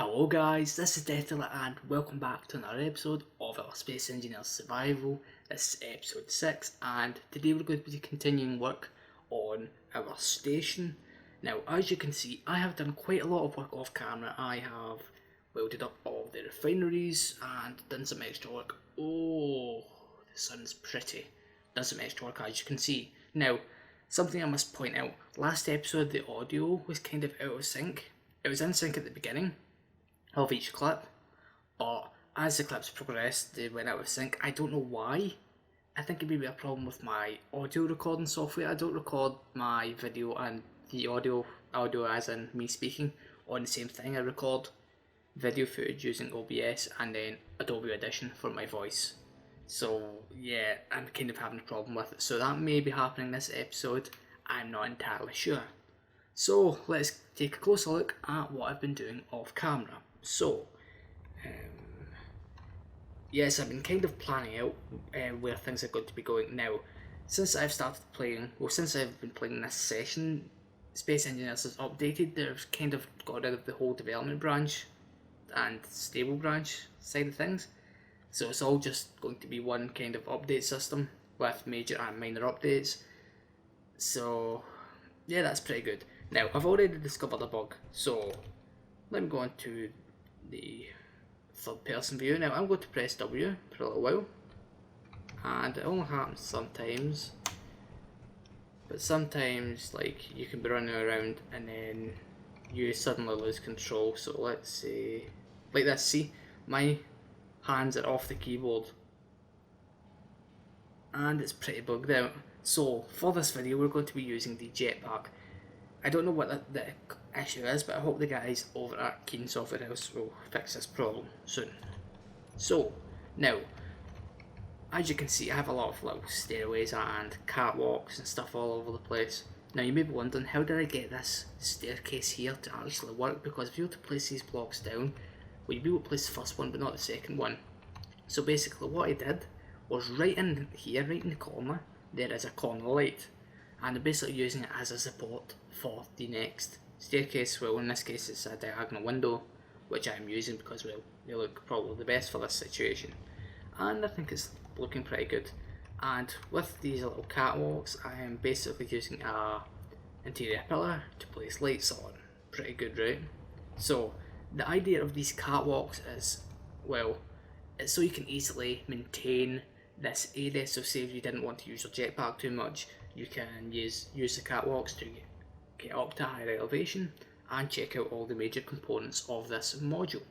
Hello guys, this is Deathdealer and welcome back to another episode of our Space Engineers Survival. This is episode 6 and today we're going to be continuing work on our station. Now as you can see, I have done quite a lot of work off camera. I have welded up all the refineries and done some extra work. Oh, the sun's pretty. Done some extra work as you can see. Now, something I must point out, last episode the audio was kind of out of sync. It was in sync at the beginning of each clip, but as the clips progressed they went out of sync. I don't know why. I think it may be a problem with my audio recording software. I don't record my video and the audio as in me speaking on the same thing. I record video footage using OBS and then Adobe Audition for my voice. So yeah, I'm kind of having a problem with it. So that may be happening this episode, I'm not entirely sure. So let's take a closer look at what I've been doing off camera. So, yes, I've been kind of planning out where things are going to be going now. Since I've been playing this session, Space Engineers has updated. They've kind of got rid of the whole development branch and stable branch side of things. So it's all just going to be one kind of update system with major and minor updates. So, yeah, that's pretty good. Now, I've already discovered a bug, so let me go on to the third person view. Now I'm going to press W for a little while, and it only happens sometimes, but sometimes like you can be running around and then you suddenly lose control. So let's say like this, see my hands are off the keyboard and it's pretty bugged out. So for this video we're going to be using the jetpack. I don't know what the issue is, but I hope the guys over at Keen Software House will fix this problem soon. So, now, as you can see, I have a lot of little stairways and catwalks and stuff all over the place. Now you may be wondering, how did I get this staircase here to actually work? Because if you were to place these blocks down, well, you'd be able to place the first one but not the second one. So basically what I did was right in here, right in the corner, there is a corner light. And I'm basically using it as a support for the next staircase. Well, in this case it's a diagonal window, which I'm using because, well, they look probably the best for this situation. And I think it's looking pretty good. And with these little catwalks, I am basically using a interior pillar to place lights on. Pretty good, right? So, the idea of these catwalks is, well, it's so you can easily maintain this area. So say if you didn't want to use your jetpack too much, you can use the catwalks to get up to higher elevation and check out all the major components of this module.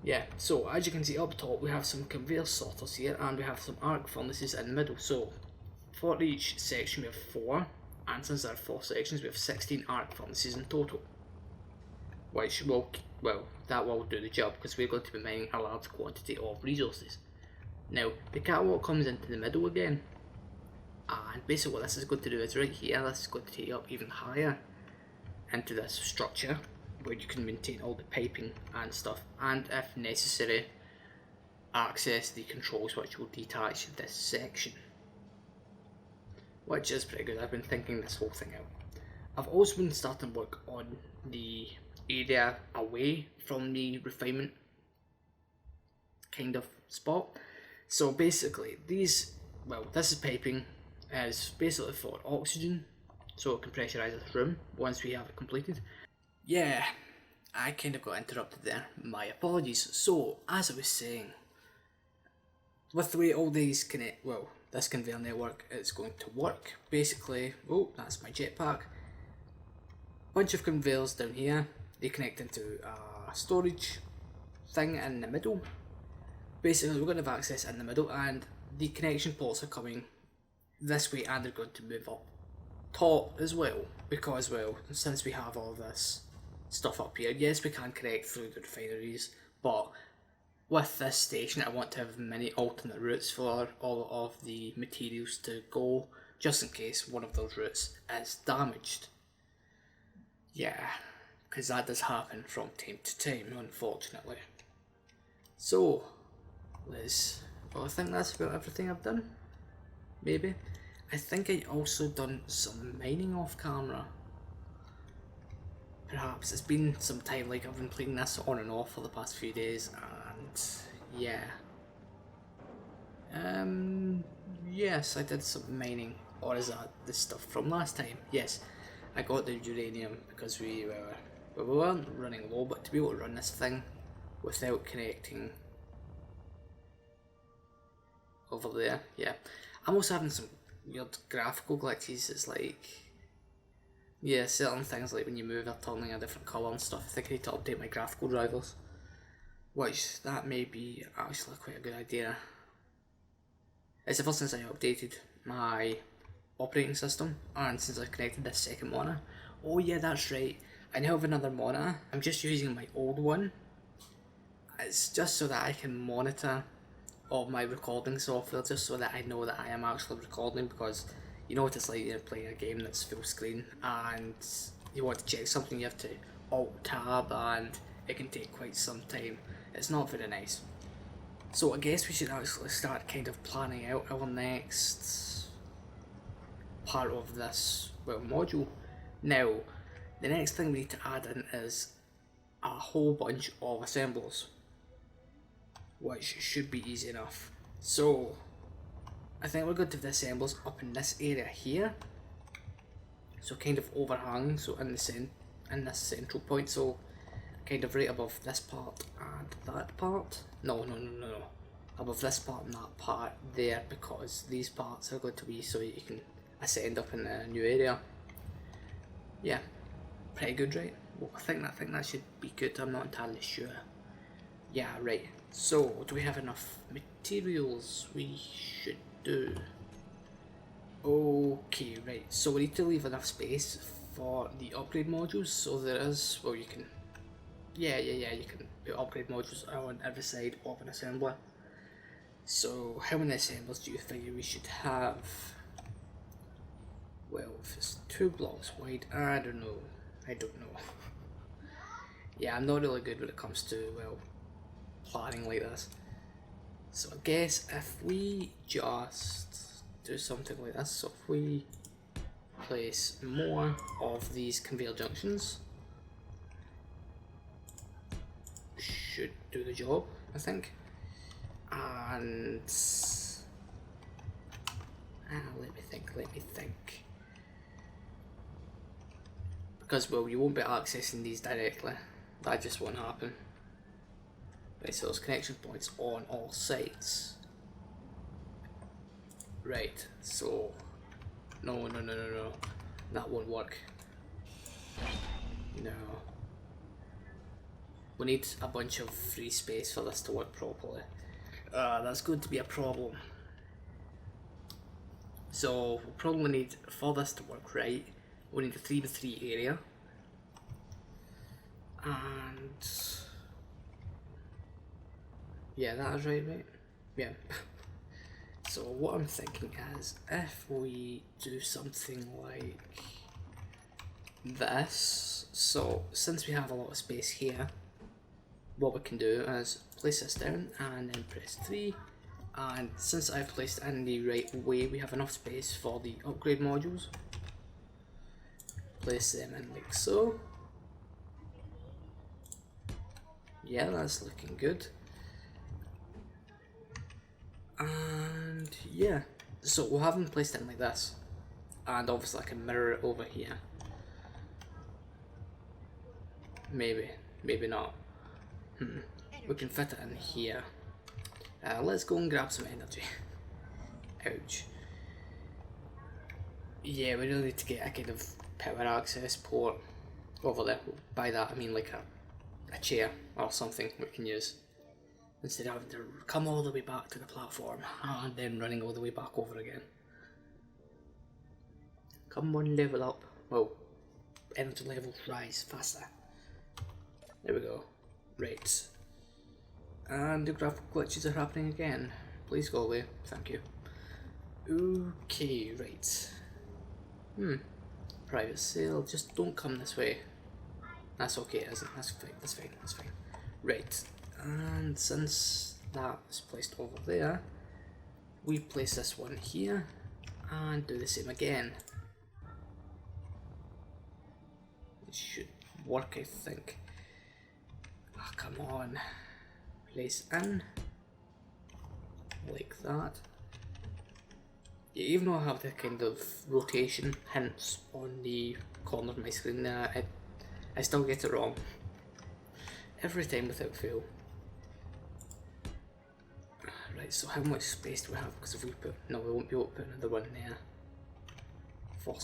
Yeah, so as you can see up top we have some conveyor sorters here and we have some arc furnaces in the middle. So for each section we have 4, and since there are 4 sections we have 16 arc furnaces in total, which will, well, that will do the job because we're going to be mining a large quantity of resources. Now the catwalk comes into the middle again, and basically what this is going to do is right here, this is going to take you up even higher into this structure where you can maintain all the piping and stuff, and if necessary access the controls which will detach this section, which is pretty good. I've been thinking this whole thing out. I've also been starting work on the area away from the refinement kind of spot. So basically this is piping, is basically for oxygen, so it can pressurise the room once we have it completed. Yeah, I kind of got interrupted there, my apologies. So as I was saying, with the way all these this conveyor network is going to work, basically, oh, that's my jetpack, bunch of conveyors down here, they connect into a storage thing in the middle. Basically we're going to have access in the middle, and the connection ports are coming this way and they're going to move up top as well, because, well, since we have all this stuff up here, yes we can connect through the refineries, but with this station I want to have many alternate routes for all of the materials to go, just in case one of those routes is damaged. Yeah, because that does happen from time to time, unfortunately. So I think that's about everything I've done. Maybe. I think I also done some mining off camera. perhaps. It's been some time, like I've been playing this on and off for the past few days, and yeah. Yes, I did some mining, or is that the stuff from last time? Yes, I got the uranium because we weren't running low, but to be able to run this thing without connecting over there, yeah. I'm also having some weird graphical glitches. It's like, yeah, certain things like when you move, they're turning a different colour and stuff. I think I need to update my graphical drivers, which that may be actually quite a good idea. It's ever since I updated my operating system and since I connected this second monitor. Oh yeah, that's right. I now have another monitor. I'm just using my old one. It's just so that I can monitor all my recording software, just so that I know that I am actually recording, because you know what it's like, you're playing a game that's full screen and you want to check something, you have to alt tab and it can take quite some time. It's not very nice. So I guess we should actually start kind of planning out our next part of this, well, module. Now, the next thing we need to add in is a whole bunch of assemblers, which should be easy enough. So, I think we're going to have the assemblers up in this area here. So kind of overhang, so in this central point, so kind of right above this part and that part. No. Above this part and that part there, because these parts are going to be so you can ascend up in a new area. Yeah, pretty good, right? Well, I think that should be good. I'm not entirely sure. Yeah, right. So, do we have enough materials? We should do. Okay, right. So we need to leave enough space for the upgrade modules. So there is, well, you can, yeah, you can put upgrade modules on every side of an assembler. So how many assemblers do you figure we should have? Well, if it's 2 blocks wide, I don't know. Yeah, I'm not really good when it comes to, well, planning like this. So I guess if we just do something like this, so if we place more of these conveyor junctions, should do the job, I think. And let me think. Because, well, you won't be accessing these directly. That just won't happen. Right, so there's connection points on all sides. Right, so no, that won't work. No. We need a bunch of free space for this to work properly. That's going to be a problem. So we'll probably need, for this to work right, we need a 3x3 area. And yeah, that is right? Yeah. So what I'm thinking is, if we do something like this, so since we have a lot of space here, what we can do is place this down and then press 3, and since I've placed it in the right way, we have enough space for the upgrade modules. Place them in like so. Yeah, that's looking good. And yeah, so we'll have them placed in like this, and obviously I can mirror it over here. Maybe not. We can fit it in here. Let's go and grab some energy. Ouch. Yeah, we really need to get a kind of power access port over there. By that I mean like a chair or something we can use, instead of having to come all the way back to the platform and then running all the way back over again. Come on, level up. Well, energy levels rise faster. There we go. Right. And the graphical glitches are happening again. Please go away. Thank you. Okay, right. Private sale. Just don't come this way. That's okay, isn't it? That's fine. Right. And since that is placed over there, we place this one here and do the same again. It should work, I think. Oh, come on. Place in. Like that. Yeah, even though I have the kind of rotation hints on the corner of my screen there, I still get it wrong. Every time without fail. Right, so how much space do we have? Because if we put... No, we won't be able to put another one there. For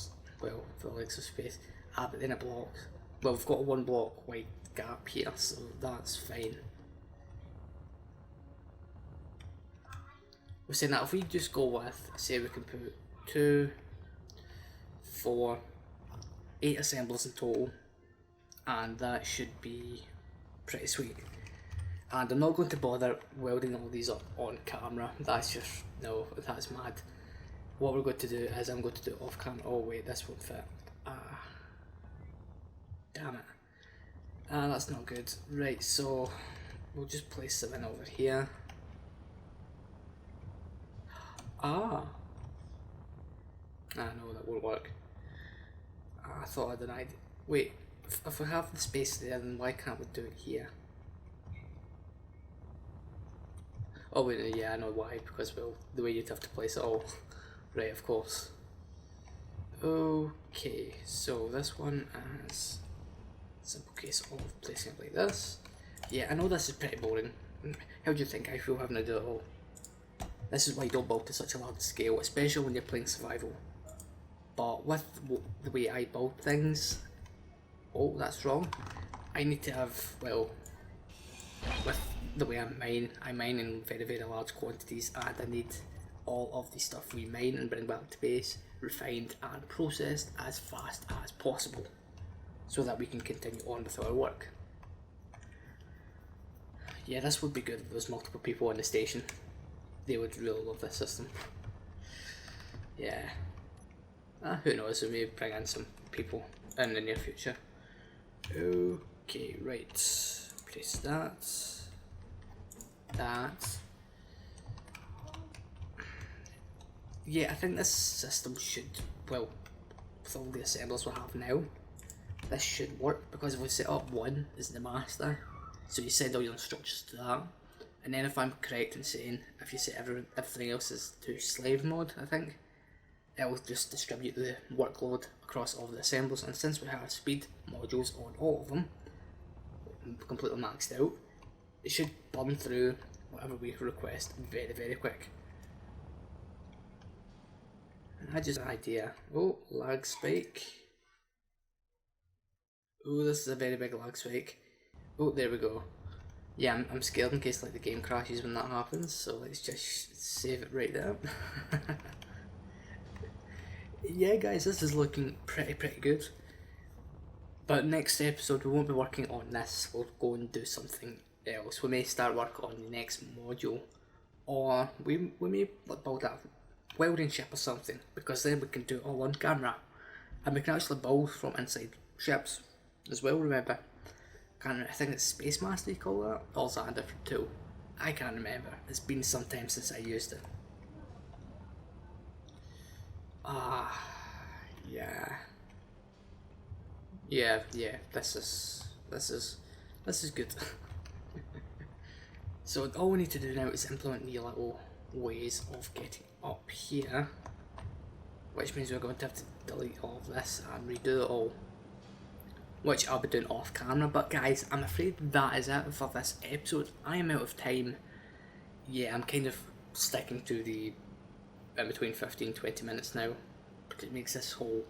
the legs of space. Ah, but then it blocks. Well, we've got a 1 block wide gap here, so that's fine. We're saying that if we just go with, say we can put 2, 4, 8 assemblers in total, and that should be pretty sweet. And I'm not going to bother welding all these up on camera, that's just, no, that's mad. What we're going to do is I'm going to do it off camera. Oh wait, this won't fit. Damn it. That's not good. Right, so we'll just place them in over here. No, that won't work. I thought I denied. Wait, if we have the space there, then why can't we do it here? Oh wait, yeah, I know why, because, well, the way you'd have to place it all. Right, of course. Okay, so this one is simple case of placing it like this. Yeah, I know this is pretty boring. How do you think I feel having to do it all? This is why you don't build to such a large scale, especially when you're playing survival. But with the way I build things, oh, that's wrong. I need to have, well, with the way I mine in very, very large quantities, and I need all of the stuff we mine and bring back to base refined and processed as fast as possible, so that we can continue on with our work. Yeah, this would be good if there was multiple people in the station. They would really love this system. Yeah. Who knows, we may bring in some people in the near future. Okay, right. Place that. That. Yeah, I think this system should, well, with all the assemblers we have now, this should work, because if we set up one as the master, so you send all your instructions to that, and then if I'm correct in saying, if you set everything else as to slave mode, I think, it will just distribute the workload across all the assemblers, and since we have speed modules on all of them, completely maxed out, it should burn through whatever we request very, very quick. I just had an idea. Oh, lag spike. Oh, this is a very big lag spike. Oh, there we go. Yeah, I'm scared in case like the game crashes when that happens, so let's just save it right there. Yeah guys, this is looking pretty good. But next episode we won't be working on this, we'll go and do something else. We may start work on the next module, or we may build a welding ship or something, because then we can do it all on camera. And we can actually build from inside ships as well, remember. I think it's Space Master you call that? Or is that a different tool? I can't remember. It's been some time since I used it. Yeah, this is good. So all we need to do now is implement the little ways of getting up here, which means we're going to have to delete all of this and redo it all, which I'll be doing off camera. But guys, I'm afraid that is it for this episode. I am out of time. Yeah, I'm kind of sticking to the in between 15-20 minutes now, because it makes this whole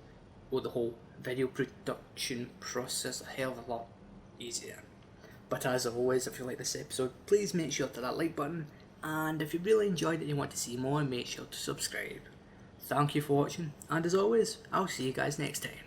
video production process a hell of a lot easier. But as always, if you like this episode, please make sure to hit that like button, and if you really enjoyed it and you want to see more, make sure to subscribe. Thank you for watching, and as always, I'll see you guys next time.